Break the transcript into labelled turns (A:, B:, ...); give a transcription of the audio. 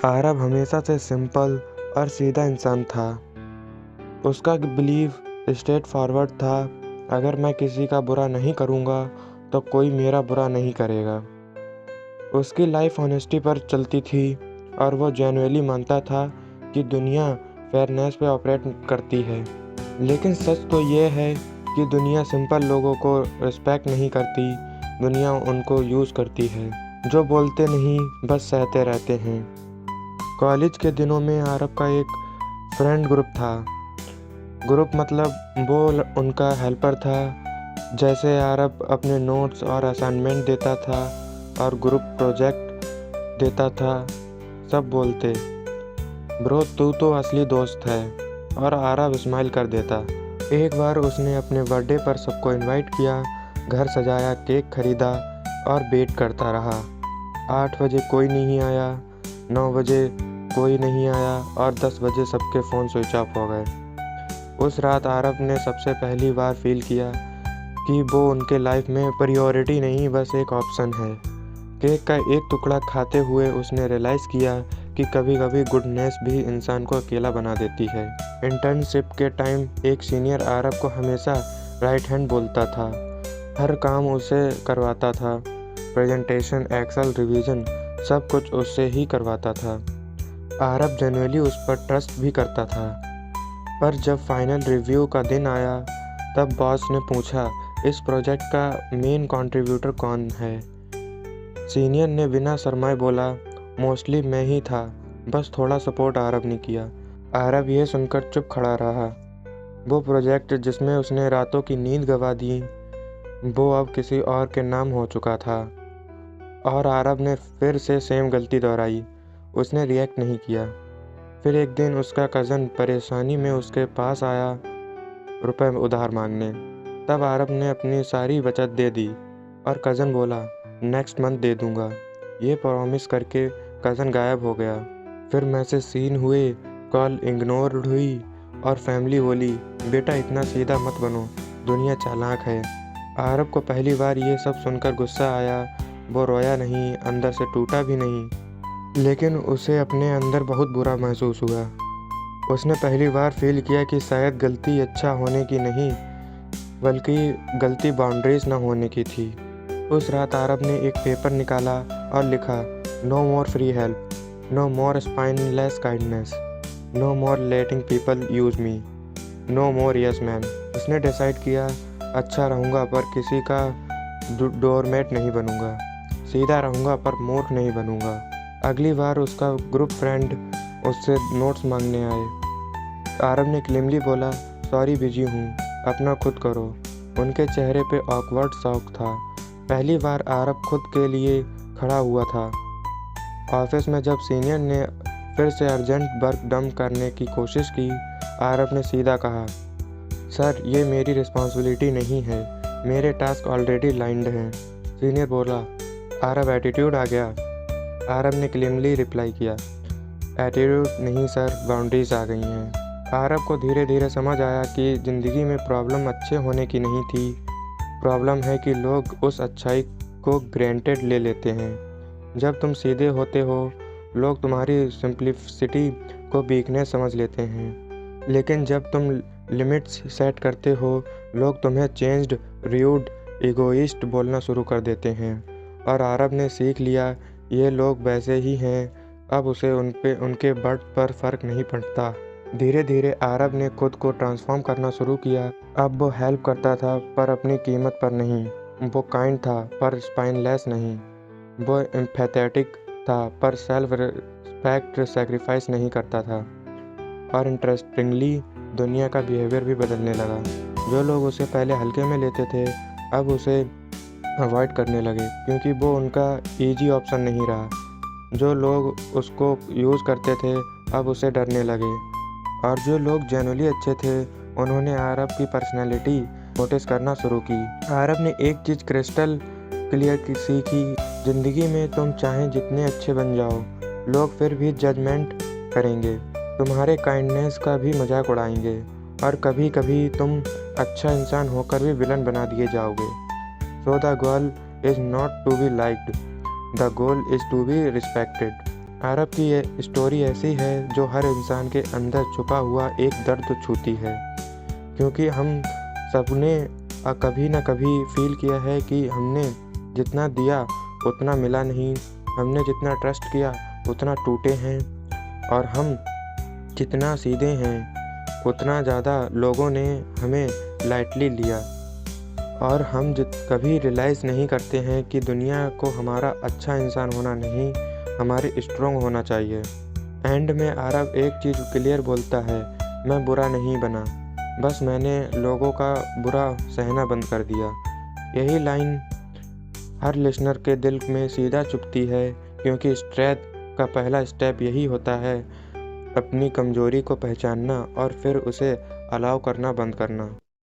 A: आरब हमेशा से सिंपल और सीधा इंसान था। उसका बिलीव स्ट्रेट फॉरवर्ड था, अगर मैं किसी का बुरा नहीं करूँगा तो कोई मेरा बुरा नहीं करेगा। उसकी लाइफ ऑनेस्टी पर चलती थी और वो जेन्युइनली मानता था कि दुनिया फेयरनेस पे ऑपरेट करती है। लेकिन सच तो ये है कि दुनिया सिंपल लोगों को रिस्पेक्ट नहीं करती, दुनिया उनको यूज़ करती है, जो बोलते नहीं बस सहते रहते हैं। कॉलेज के दिनों में आरब का एक फ्रेंड ग्रुप था। ग्रुप मतलब वो उनका हेल्पर था। जैसे आरब अपने नोट्स और असाइनमेंट देता था और ग्रुप प्रोजेक्ट देता था, सब बोलते ब्रो तू तो असली दोस्त है, और आरब स्माइल कर देता। एक बार उसने अपने बर्थडे पर सबको इनवाइट किया, घर सजाया, केक खरीदा और वेट करता रहा। 8 बजे कोई नहीं आया, 9 बजे कोई नहीं आया और 10 बजे सबके फ़ोन स्विच ऑफ हो गए। उस रात आरब ने सबसे पहली बार फील किया कि वो उनके लाइफ में प्रायोरिटी नहीं, बस एक ऑप्शन है। केक का एक टुकड़ा खाते हुए उसने रियलाइज़ किया कि कभी कभी गुडनेस भी इंसान को अकेला बना देती है। इंटर्नशिप के टाइम एक सीनियर आरब को हमेशा राइट हैंड बोलता था, हर काम उसे करवाता था, प्रेजेंटेशन, एक्सेल, रिवीजन सब कुछ उससे ही करवाता था। आरब जेन्युइनली उस पर ट्रस्ट भी करता था। पर जब फाइनल रिव्यू का दिन आया तब बॉस ने पूछा, इस प्रोजेक्ट का मेन कंट्रीब्यूटर कौन है? सीनियर ने बिना शर्माए बोला, मोस्टली मैं ही था, बस थोड़ा सपोर्ट आरब ने किया। आरब ये सुनकर चुप खड़ा रहा। वो प्रोजेक्ट जिसमें उसने रातों की नींद गंवा दी, वो अब किसी और के नाम हो चुका था। और आरब ने फिर से सेम गलती दोहराई। उसने रिएक्ट नहीं किया। फिर एक दिन उसका कज़न परेशानी में उसके पास आया रुपए उधार मांगने। तब आरब ने अपनी सारी बचत दे दी और कज़न बोला, नेक्स्ट मंथ दे दूंगा। ये प्रॉमिस करके कज़न गायब हो गया। फिर मैसेज सीन हुए, कॉल इग्नोर हुई और फैमिली बोली, बेटा इतना सीधा मत बनो, दुनिया चालाक है। आरब को पहली बार ये सब सुनकर गुस्सा आया। वो रोया नहीं, अंदर से टूटा भी नहीं, लेकिन उसे अपने अंदर बहुत बुरा महसूस हुआ। उसने पहली बार फील किया कि शायद गलती अच्छा होने की नहीं, बल्कि गलती बाउंड्रीज ना होने की थी। उस रात आरब ने एक पेपर निकाला और लिखा, no more free help, no more spineless kindness, no more letting people use me, no more yes man. उसने डिसाइड किया, अच्छा रहूँगा पर किसी का डोरमेट नहीं बनूँगा, सीधा रहूँगा पर मूर्ख नहीं बनूँगा। अगली बार उसका ग्रुप फ्रेंड उससे नोट्स मांगने आए। आरब ने क्लीमली बोला, सॉरी बिजी हूँ, अपना खुद करो। उनके चेहरे पे ऑकवर्ड शॉक था। पहली बार आरब खुद के लिए खड़ा हुआ था। ऑफिस में जब सीनियर ने फिर से अर्जेंट वर्क डंप करने की कोशिश की, आरब ने सीधा कहा, सर ये मेरी रिस्पॉन्सिबिलिटी नहीं है, मेरे टास्क ऑलरेडी लाइंड हैं। सीनियर बोला, आरब एटीट्यूड आ गया? आरब ने क्लीमली रिप्लाई किया, एटीट्यूड नहीं सर, बाउंड्रीज आ गई हैं। आरब को धीरे धीरे समझ आया कि ज़िंदगी में प्रॉब्लम अच्छे होने की नहीं थी, प्रॉब्लम है कि लोग उस अच्छाई को ग्रांटेड ले लेते हैं। जब तुम सीधे होते हो, लोग तुम्हारी सिंप्लिसिटी को वीकनेस समझ लेते हैं, लेकिन जब तुम लिमिट्स सेट करते हो, लोग तुम्हें चेंज्ड, र्यूड, इगोइस्ट बोलना शुरू कर देते हैं। और आरब ने सीख लिया, ये लोग वैसे ही हैं, अब उसे उनके बर्थ पर फ़र्क नहीं पड़ता। धीरे धीरे आरब ने खुद को ट्रांसफॉर्म करना शुरू किया। अब वो हेल्प करता था पर अपनी कीमत पर नहीं, वो काइंड था पर स्पाइनलेस नहीं, वो एम्पैथेटिक था पर सेल्फ रिस्पेक्ट सेक्रीफाइस नहीं करता था। और इंटरेस्टिंगली दुनिया का बिहेवियर भी बदलने लगा। जो लोग उसे पहले हल्के में लेते थे, अब उसे अवॉइड करने लगे, क्योंकि वो उनका ईजी ऑप्शन नहीं रहा। जो लोग उसको यूज़ करते थे, अब उसे डरने लगे। और जो लोग जेन्युइनली अच्छे थे, उन्होंने आरब की पर्सनैलिटी नोटिस करना शुरू की। आरब ने एक चीज़ क्रिस्टल क्लियर सीखी, ज़िंदगी में तुम चाहे जितने अच्छे बन जाओ, लोग फिर भी जजमेंट करेंगे, तुम्हारे काइंडनेस का भी मजाक उड़ाएंगे, और कभी कभी तुम अच्छा इंसान होकर भी विलन बना दिए जाओगे। So the goal is not to be liked, the goal is to be respected. आरब की ये स्टोरी ऐसी है जो हर इंसान के अंदर छुपा हुआ एक दर्द छूती है, क्योंकि हम सबने कभी ना कभी फील किया है कि हमने जितना दिया उतना मिला नहीं, हमने जितना ट्रस्ट किया उतना टूटे हैं, और हम जितना सीधे हैं उतना ज़्यादा लोगों ने हमें लाइटली लिया, और हम कभी रियलाइज़ नहीं करते हैं कि दुनिया को हमारा अच्छा इंसान होना नहीं, हमारे स्ट्रॉन्ग होना चाहिए। एंड में आरब एक चीज़ क्लियर बोलता है, मैं बुरा नहीं बना, बस मैंने लोगों का बुरा सहना बंद कर दिया। यही लाइन हर लिसनर के दिल में सीधा चुभती है, क्योंकि स्ट्रेंथ का पहला स्टेप यही होता है, अपनी कमज़ोरी को पहचानना और फिर उसे अलाउ करना बंद करना।